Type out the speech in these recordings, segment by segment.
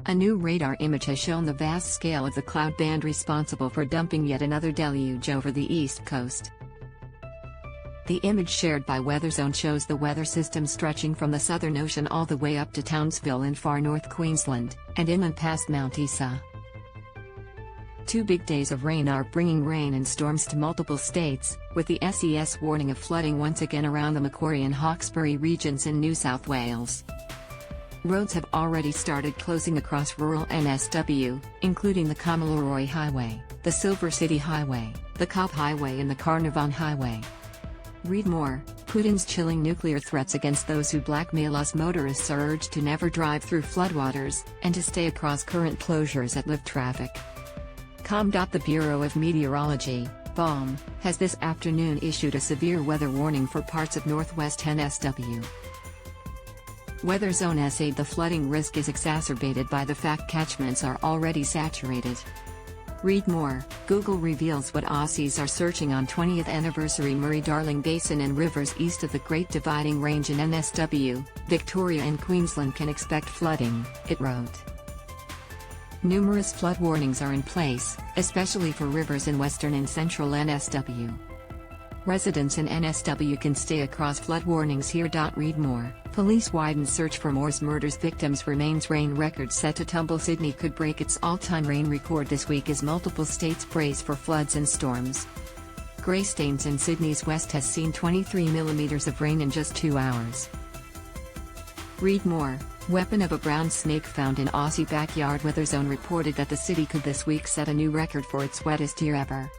A new radar image has shown the vast scale of the cloud band responsible for dumping yet another deluge over the east coast. The image shared by Weatherzone shows the weather system stretching from the Southern Ocean all the way up to Townsville in Far North Queensland, and inland past Mount Isa. 2 big days of rain are bringing rain and storms to multiple states, with the SES warning of flooding once again around the Macquarie and Hawkesbury regions in New South Wales. Roads have already started closing across rural NSW, including the Kamilaroi Highway, the Silver City Highway, the Cobb Highway and the Carnarvon Highway. Read more. Putin's chilling nuclear threats against those who blackmail us. Motorists are urged to never drive through floodwaters, and to stay across current closures that lift traffic. The Bureau of Meteorology, BOM, has this afternoon issued a severe weather warning for parts of northwest NSW. Weatherzone said the flooding risk is exacerbated by the fact catchments are already saturated. Read more. Google reveals what Aussies are searching on 20th anniversary. Murray-Darling Basin and rivers east of the Great Dividing Range in NSW, Victoria and Queensland can expect flooding, it wrote. Numerous flood warnings are in place, especially for rivers in western and central NSW. Residents in NSW can stay across flood warnings here. Read more. Police widen search for Moore's murders victims. Remains rain record set to tumble. Sydney could break its all-time rain record this week as multiple states brace for floods and storms. Greystanes in Sydney's west has seen 23 millimeters of rain in just 2 hours. Read more. Weapon of a brown snake found in Aussie backyard. Weatherzone reported that the city could this week set a new record for its wettest year ever.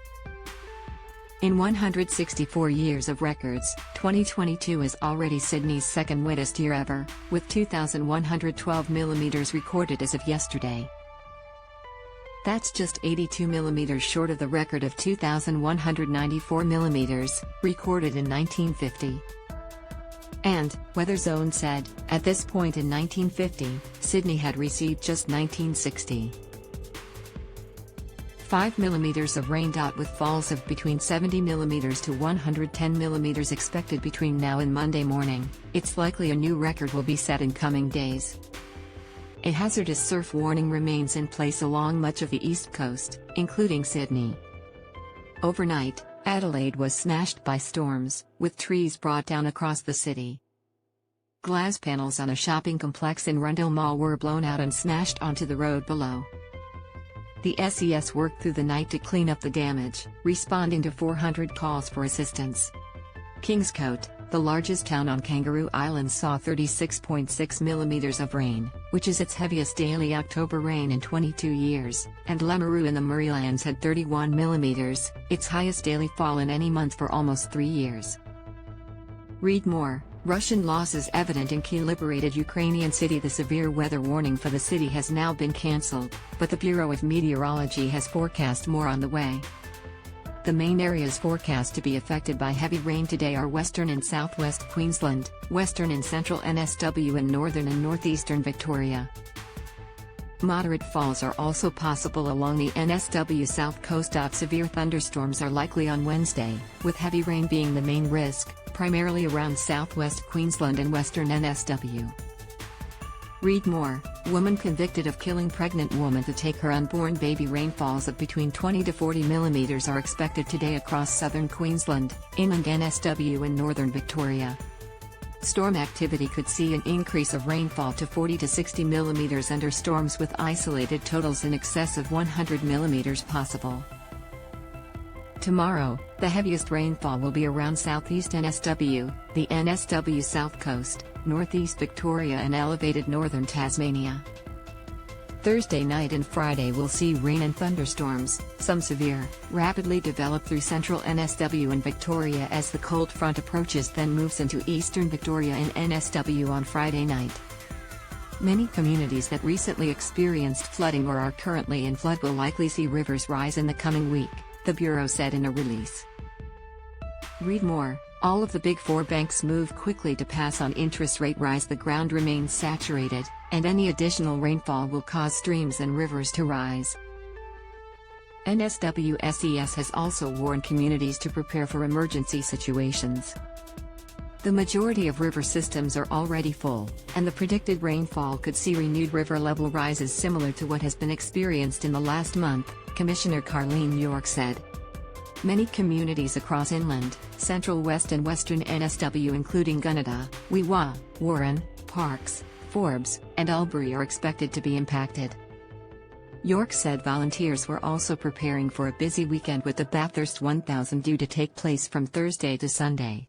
In 164 years of records, 2022 is already Sydney's second wettest year ever, with 2,112 millimeters recorded as of yesterday. That's just 82 millimeters short of the record of 2,194 millimeters, recorded in 1950. And, Weatherzone said, at this point in 1950, Sydney had received just 1960. 5 millimeters of rain. With falls of between 70 millimeters to 110 millimeters expected between now and Monday morning, it's likely a new record will be set in coming days. A hazardous surf warning remains in place along much of the east coast, including Sydney. Overnight, Adelaide was smashed by storms, with trees brought down across the city. Glass panels on a shopping complex in Rundle Mall were blown out and smashed onto the road below. The SES worked through the night to clean up the damage, responding to 400 calls for assistance. Kingscote, the largest town on Kangaroo Island, saw 36.6 millimeters of rain, which is its heaviest daily October rain in 22 years, and Lameroo in the Murraylands had 31 millimeters, its highest daily fall in any month for almost 3 years. Read more. Russian losses evident in key liberated Ukrainian city. The severe weather warning for the city has now been cancelled, but the Bureau of Meteorology has forecast more on the way. The main areas forecast to be affected by heavy rain today are western and southwest Queensland, western and central NSW and northern and northeastern Victoria. Moderate falls are also possible along the NSW south coast. Severe thunderstorms are likely on Wednesday, with heavy rain being the main risk, primarily around southwest Queensland and western NSW. Read more. Woman convicted of killing pregnant woman to take her unborn baby. Rainfalls of between 20 to 40 millimeters are expected today across southern Queensland, inland NSW and northern Victoria. Storm activity could see an increase of rainfall to 40 to 60 millimeters under storms, with isolated totals in excess of 100 millimeters possible. Tomorrow, the heaviest rainfall will be around southeast NSW, the NSW south coast, northeast Victoria and elevated northern Tasmania. Thursday night and Friday will see rain and thunderstorms, some severe, rapidly develop through central NSW and Victoria as the cold front approaches, then moves into eastern Victoria and NSW on Friday night. Many communities that recently experienced flooding or are currently in flood will likely see rivers rise in the coming week, the Bureau said in a release. Read more. All of the Big Four banks move quickly to pass on interest rate rise. The ground remains saturated, and any additional rainfall will cause streams and rivers to rise. NSW SES has also warned communities to prepare for emergency situations. The majority of river systems are already full, and the predicted rainfall could see renewed river level rises similar to what has been experienced in the last month, Commissioner Carleen York said. Many communities across inland, central west and western NSW including Gunnedah, Wee-Waa, Warren, Parkes, Forbes, and Albury are expected to be impacted. York said volunteers were also preparing for a busy weekend with the Bathurst 1000 due to take place from Thursday to Sunday.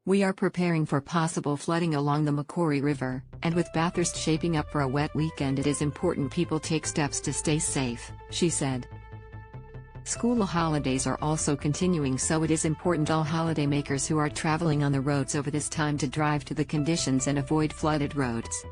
We are preparing for possible flooding along the Macquarie River, and with Bathurst shaping up for a wet weekend it is important people take steps to stay safe, she said. School holidays are also continuing, so it is important all holidaymakers who are travelling on the roads over this time to drive to the conditions and avoid flooded roads.